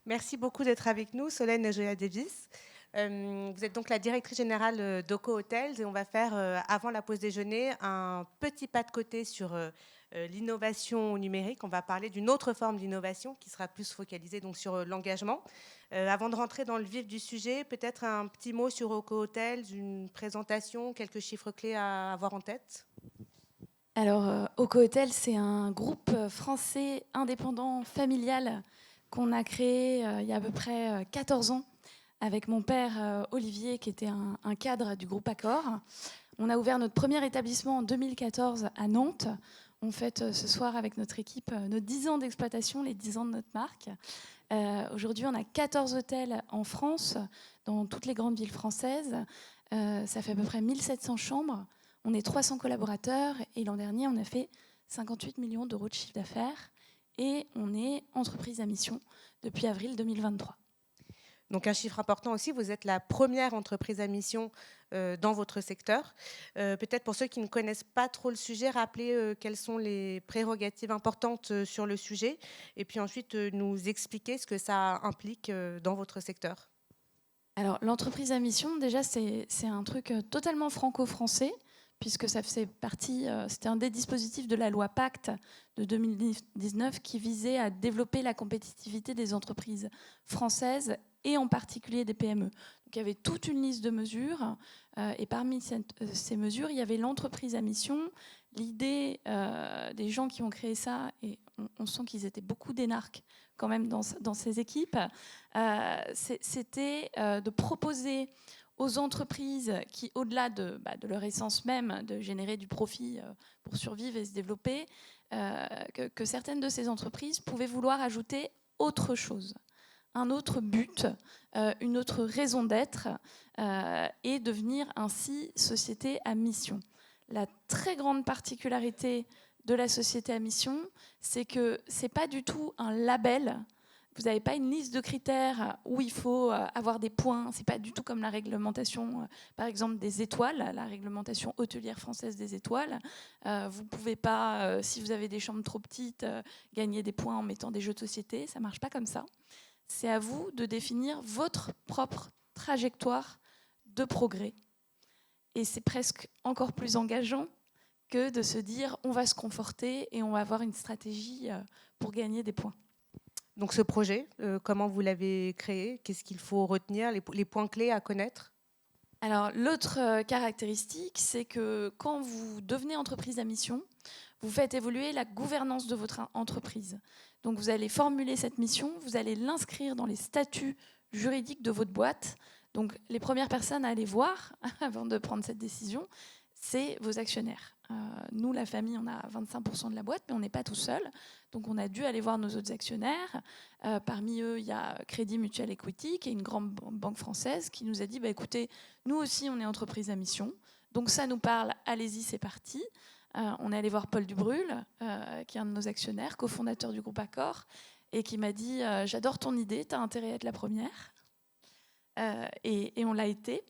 Merci beaucoup d'être avec nous, Solène Joya-Davis. Vous êtes donc la directrice générale d'Oco Hotels et on va faire, avant la pause déjeuner, un petit pas de côté sur l'innovation numérique. On va parler d'une autre forme d'innovation qui sera plus focalisée donc sur l'engagement. Avant de rentrer dans le vif du sujet, peut-être un petit mot sur Oco Hotels, une présentation, quelques chiffres clés à avoir en tête. Alors, Oco Hotel, c'est un groupe français indépendant familial qu'on a créé il y a à peu près 14 ans avec mon père Olivier, qui était un cadre du groupe Accor. On a ouvert notre premier établissement en 2014 à Nantes. On fête ce soir avec notre équipe nos 10 ans d'exploitation, les 10 ans de notre marque. Aujourd'hui, on a 14 hôtels en France, dans toutes les grandes villes françaises. Ça fait à peu près 1700 chambres. On est 300 collaborateurs et l'an dernier, on a fait 58 millions d'euros de chiffre d'affaires et on est entreprise à mission depuis avril 2023. Donc un chiffre important aussi, vous êtes la première entreprise à mission dans votre secteur. Peut-être pour ceux qui ne connaissent pas trop le sujet, rappeler quelles sont les prérogatives importantes sur le sujet et puis ensuite nous expliquer ce que ça implique dans votre secteur. Alors, l'entreprise à mission, déjà, c'est un truc totalement franco-français, puisque ça faisait partie, c'était un des dispositifs de la loi Pacte de 2019 qui visait à développer la compétitivité des entreprises françaises et en particulier des PME. Donc, il y avait toute une liste de mesures, et parmi ces mesures, il y avait l'entreprise à mission. L'idée des gens qui ont créé ça, et on sent qu'ils étaient beaucoup d'énarques quand même dans ces équipes, c'était de proposer aux entreprises qui, au-delà de leur essence même, de générer du profit pour survivre et se développer, que certaines de ces entreprises pouvaient vouloir ajouter autre chose, un autre but, une autre raison d'être, et devenir ainsi société à mission. La très grande particularité de la société à mission, c'est que ce n'est pas du tout un label. Vous n'avez pas une liste de critères où il faut avoir des points. Ce n'est pas du tout comme la réglementation, par exemple, des étoiles, la réglementation hôtelière française des étoiles. Vous ne pouvez pas, si vous avez des chambres trop petites, gagner des points en mettant des jeux de société. Ça ne marche pas comme ça. C'est à vous de définir votre propre trajectoire de progrès. Et c'est presque encore plus engageant que de se dire on va se conforter et on va avoir une stratégie pour gagner des points. Donc ce projet, comment vous l'avez créé? Qu'est-ce qu'il faut retenir, les points clés à connaître? Alors l'autre caractéristique, c'est que quand vous devenez entreprise à mission, vous faites évoluer la gouvernance de votre entreprise. Donc vous allez formuler cette mission, vous allez l'inscrire dans les statuts juridiques de votre boîte. Donc les premières personnes à aller voir avant de prendre cette décision, c'est vos actionnaires. Nous, la famille, on a 25% de la boîte, mais on n'est pas tout seul. Donc on a dû aller voir nos autres actionnaires. Parmi eux, il y a Crédit Mutuel Equity, qui est une grande banque française, qui nous a dit, écoutez, nous aussi, on est entreprise à mission. Donc ça nous parle, allez-y, c'est parti. On est allé voir Paul Dubrul, qui est un de nos actionnaires, cofondateur du groupe Accor, et qui m'a dit, j'adore ton idée, tu as intérêt à être la première. Et on l'a été.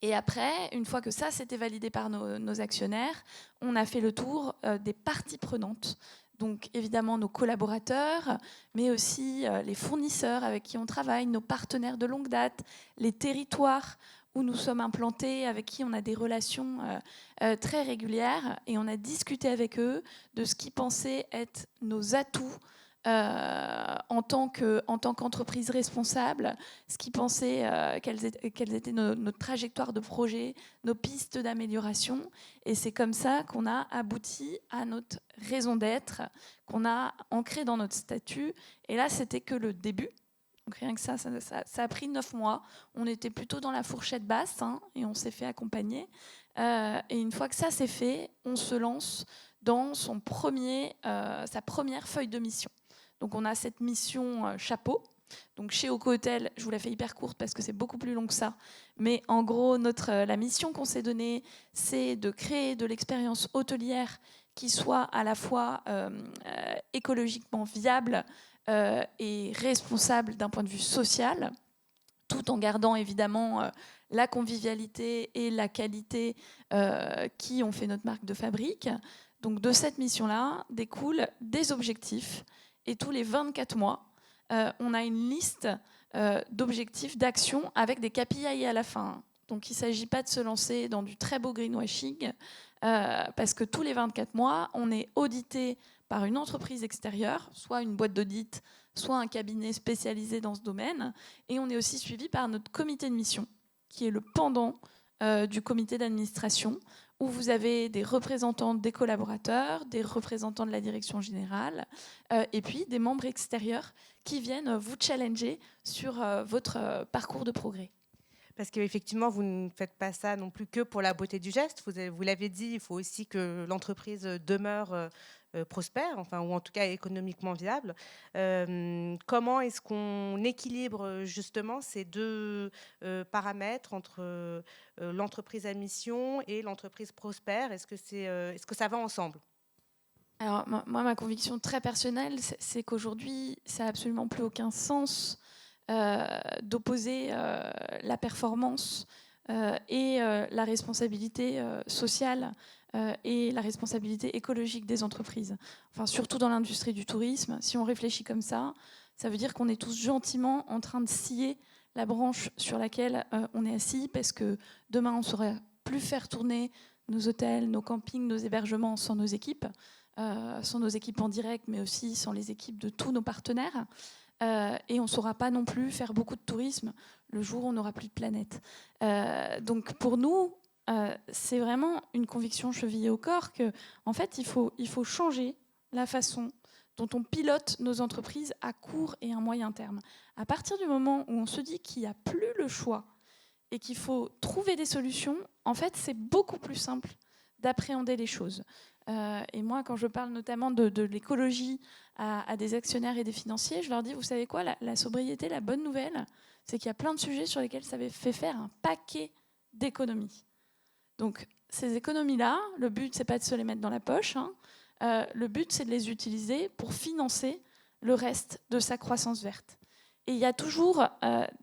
Et après, une fois que ça s'était validé par nos actionnaires, on a fait le tour des parties prenantes. Donc évidemment nos collaborateurs, mais aussi les fournisseurs avec qui on travaille, nos partenaires de longue date, les territoires où nous sommes implantés, avec qui on a des relations très régulières. Et on a discuté avec eux de ce qu'ils pensaient être nos atouts en tant qu'entreprise responsable, ce qu'ils pensaient quelles étaient nos trajectoires de projet, nos pistes d'amélioration. Et c'est comme ça qu'on a abouti à notre raison d'être, qu'on a ancrée dans notre statut. Et là, c'était que le début. Donc rien que ça a pris 9 mois. On était plutôt dans la fourchette basse et on s'est fait accompagner. Et une fois que ça c'est fait, on se lance dans sa première feuille de mission. Donc on a cette mission chapeau. Donc chez Oco Hotel, je vous la fais hyper courte parce que c'est beaucoup plus long que ça. Mais en gros, la mission qu'on s'est donnée, c'est de créer de l'expérience hôtelière qui soit à la fois écologiquement viable et responsable d'un point de vue social, tout en gardant évidemment la convivialité et la qualité qui ont fait notre marque de fabrique. Donc de cette mission-là découlent des objectifs. Et tous les 24 mois, on a une liste d'objectifs, d'actions avec des KPI à la fin. Donc il ne s'agit pas de se lancer dans du très beau greenwashing, parce que tous les 24 mois, on est audité par une entreprise extérieure, soit une boîte d'audit, soit un cabinet spécialisé dans ce domaine, et on est aussi suivi par notre comité de mission, qui est le pendant du comité d'administration, où vous avez des représentants des collaborateurs, des représentants de la direction générale, et puis des membres extérieurs qui viennent vous challenger sur votre parcours de progrès. Parce qu'effectivement, vous ne faites pas ça non plus que pour la beauté du geste. Vous l'avez dit, il faut aussi que l'entreprise demeure prospère, enfin, ou en tout cas économiquement viable. Comment est-ce qu'on équilibre justement ces deux paramètres entre l'entreprise à mission et l'entreprise prospère? Est-ce que ça va ensemble? Alors, moi, ma conviction très personnelle, c'est qu'aujourd'hui, ça n'a absolument plus aucun sens d'opposer la performance et la responsabilité sociale et la responsabilité écologique des entreprises. Enfin, surtout dans l'industrie du tourisme, si on réfléchit comme ça veut dire qu'on est tous gentiment en train de scier la branche sur laquelle on est assis, parce que demain, on ne saura plus faire tourner nos hôtels, nos campings, nos hébergements sans nos équipes en direct, mais aussi sans les équipes de tous nos partenaires. Et on ne saura pas non plus faire beaucoup de tourisme le jour où on n'aura plus de planète. Donc pour nous, c'est vraiment une conviction chevillée au corps que, en fait, il faut changer la façon dont on pilote nos entreprises à court et à moyen terme. À partir du moment où on se dit qu'il n'y a plus le choix et qu'il faut trouver des solutions, en fait, c'est beaucoup plus simple d'appréhender les choses. Et moi, quand je parle notamment de l'écologie à des actionnaires et des financiers, je leur dis, vous savez quoi, la sobriété, la bonne nouvelle, c'est qu'il y a plein de sujets sur lesquels ça fait faire un paquet d'économies. Donc, ces économies-là, le but, c'est pas de se les mettre dans la poche, hein. Le but, c'est de les utiliser pour financer le reste de sa croissance verte. Et il y a toujours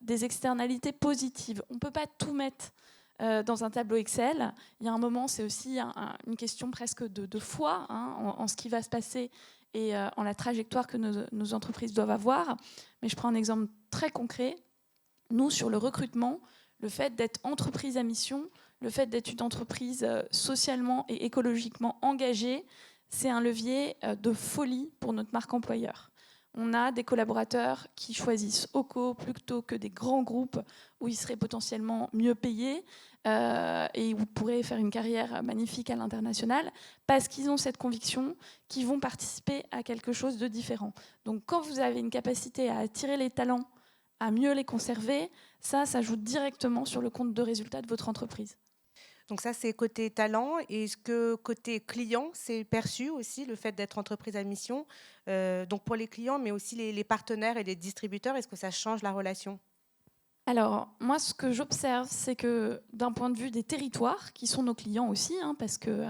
des externalités positives. On ne peut pas tout mettre dans un tableau Excel. Il y a un moment, c'est aussi une question presque de foi, hein, en ce qui va se passer et en la trajectoire que nos entreprises doivent avoir. Mais je prends un exemple très concret. Nous, sur le recrutement, le fait d'être entreprise à mission, le fait d'être une entreprise socialement et écologiquement engagée, c'est un levier de folie pour notre marque employeur. On a des collaborateurs qui choisissent OCO plutôt que des grands groupes où ils seraient potentiellement mieux payés et où ils pourraient faire une carrière magnifique à l'international, parce qu'ils ont cette conviction qu'ils vont participer à quelque chose de différent. Donc quand vous avez une capacité à attirer les talents, à mieux les conserver, ça joue directement sur le compte de résultats de votre entreprise. Donc ça, c'est côté talent. Et est-ce que côté client, c'est perçu aussi, le fait d'être entreprise à mission, donc pour les clients, mais aussi les partenaires et les distributeurs, est-ce que ça change la relation? Alors, moi, ce que j'observe, c'est que d'un point de vue des territoires, qui sont nos clients aussi, hein, parce que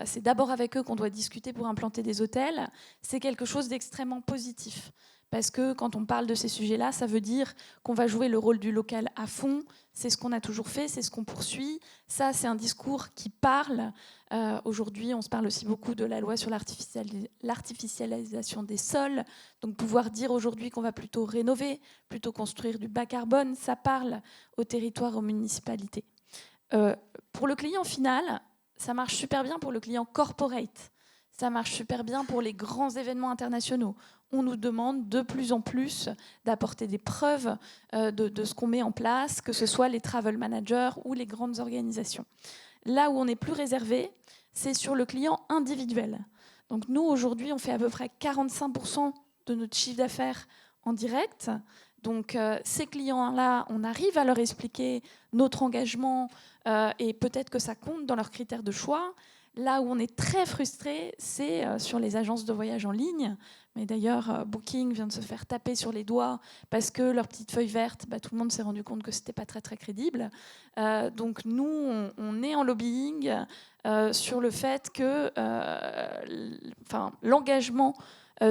c'est d'abord avec eux qu'on doit discuter pour implanter des hôtels, c'est quelque chose d'extrêmement positif. Parce que quand on parle de ces sujets-là, ça veut dire qu'on va jouer le rôle du local à fond. C'est ce qu'on a toujours fait, c'est ce qu'on poursuit. Ça, c'est un discours qui parle. Aujourd'hui, on se parle aussi beaucoup de la loi sur l'artificialisation des sols. Donc pouvoir dire aujourd'hui qu'on va plutôt rénover, plutôt construire du bas carbone, ça parle aux territoires, aux municipalités. Pour le client final, ça marche super bien pour le client corporate. Ça marche super bien pour les grands événements internationaux. On nous demande de plus en plus d'apporter des preuves de ce qu'on met en place, que ce soit les travel managers ou les grandes organisations. Là où on est plus réservé, c'est sur le client individuel. Donc nous, aujourd'hui, on fait à peu près 45% de notre chiffre d'affaires en direct. Donc ces clients-là, on arrive à leur expliquer notre engagement et peut-être que ça compte dans leurs critères de choix. Là où on est très frustré, c'est sur les agences de voyage en ligne. Mais d'ailleurs, Booking vient de se faire taper sur les doigts parce que leur petite feuille verte, tout le monde s'est rendu compte que ce n'était pas très, très crédible. Donc nous, on est en lobbying sur le fait que l'engagement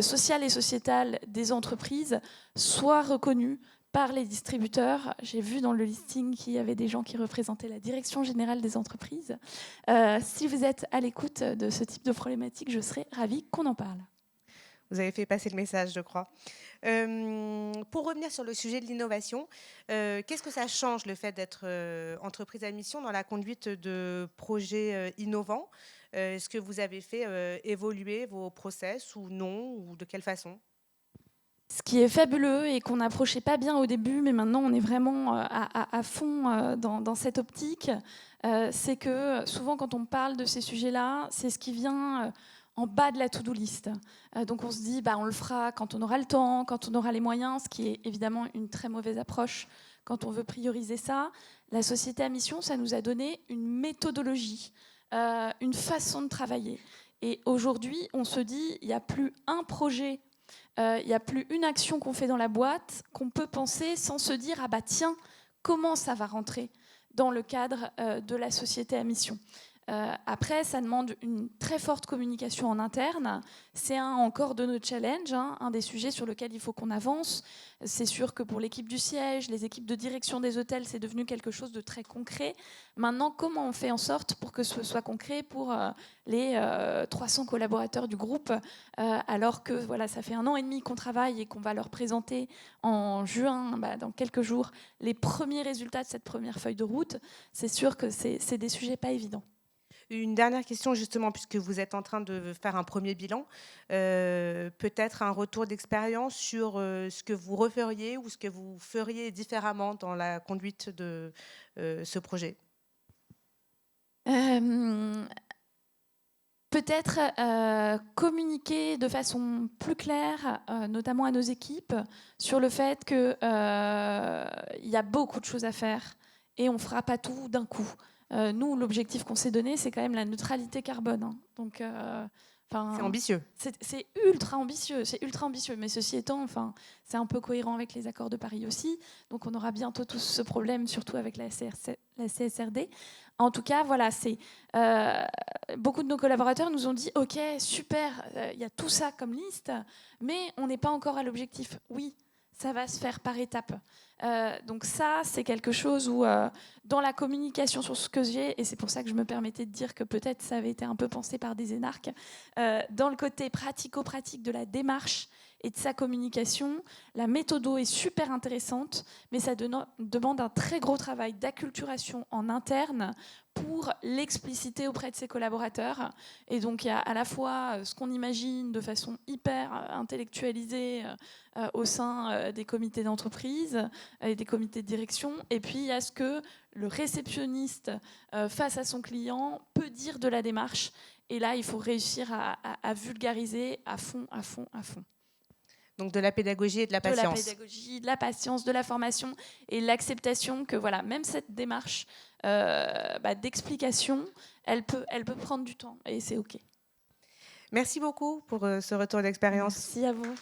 social et sociétal des entreprises soit reconnu par les distributeurs. J'ai vu dans le listing qu'il y avait des gens qui représentaient la direction générale des entreprises. Si vous êtes à l'écoute de ce type de problématique, je serais ravie qu'on en parle. Vous avez fait passer le message, je crois. Pour revenir sur le sujet de l'innovation, qu'est-ce que ça change le fait d'être entreprise à mission dans la conduite de projets innovants? Est-ce que vous avez fait évoluer vos process ou non, ou de quelle façon? Ce qui est fabuleux et qu'on n'approchait pas bien au début, mais maintenant on est vraiment à fond dans cette optique, c'est que souvent quand on parle de ces sujets-là, c'est ce qui vient en bas de la to-do list. Donc on se dit, bah, on le fera quand on aura le temps, quand on aura les moyens, ce qui est évidemment une très mauvaise approche quand on veut prioriser ça. La société à mission, ça nous a donné une méthodologie, une façon de travailler. Et aujourd'hui, on se dit, il n'y a plus un projet, il n'y a plus une action qu'on fait dans la boîte qu'on peut penser sans se dire, ah bah tiens, comment ça va rentrer dans le cadre de la société à mission. Après, ça demande une très forte communication en interne. C'est encore de nos challenges, un des sujets sur lesquels il faut qu'on avance. C'est sûr que pour l'équipe du siège, les équipes de direction des hôtels, c'est devenu quelque chose de très concret. Maintenant, comment on fait en sorte pour que ce soit concret pour les 300 collaborateurs du groupe, alors que voilà, ça fait 1 an et demi qu'on travaille et qu'on va leur présenter en juin, dans quelques jours, les premiers résultats de cette première feuille de route. C'est sûr que c'est des sujets pas évidents. Une dernière question justement, puisque vous êtes en train de faire un premier bilan, peut-être un retour d'expérience sur ce que vous referiez ou ce que vous feriez différemment dans la conduite de ce projet. Peut-être communiquer de façon plus claire, notamment à nos équipes, sur le fait qu'il y a beaucoup de choses à faire et on ne fera pas tout d'un coup. Nous, l'objectif qu'on s'est donné, c'est quand même la neutralité carbone. Donc, c'est ambitieux. C'est ultra ambitieux. Mais ceci étant, c'est un peu cohérent avec les accords de Paris aussi. Donc, on aura bientôt tous ce problème, surtout avec la CSRD. En tout cas, voilà, beaucoup de nos collaborateurs nous ont dit « Ok, super, il y a tout ça comme liste, mais on n'est pas encore à l'objectif. » Oui, ça va se faire par étapes. Donc ça, c'est quelque chose où, dans la communication sur ce que j'ai, et c'est pour ça que je me permettais de dire que peut-être ça avait été un peu pensé par des énarques, dans le côté pratico-pratique de la démarche et de sa communication, la méthodo est super intéressante, mais ça demande un très gros travail d'acculturation en interne pour l'expliciter auprès de ses collaborateurs. Et donc, il y a à la fois ce qu'on imagine de façon hyper intellectualisée au sein des comités d'entreprise et des comités de direction, et puis il y a ce que le réceptionniste face à son client peut dire de la démarche. Et là, il faut réussir à vulgariser à fond. Donc de la pédagogie et de la patience. De la pédagogie, de la patience, de la formation et l'acceptation que voilà, même cette démarche d'explication, elle peut prendre du temps et c'est OK. Merci beaucoup pour ce retour d'expérience. Merci à vous.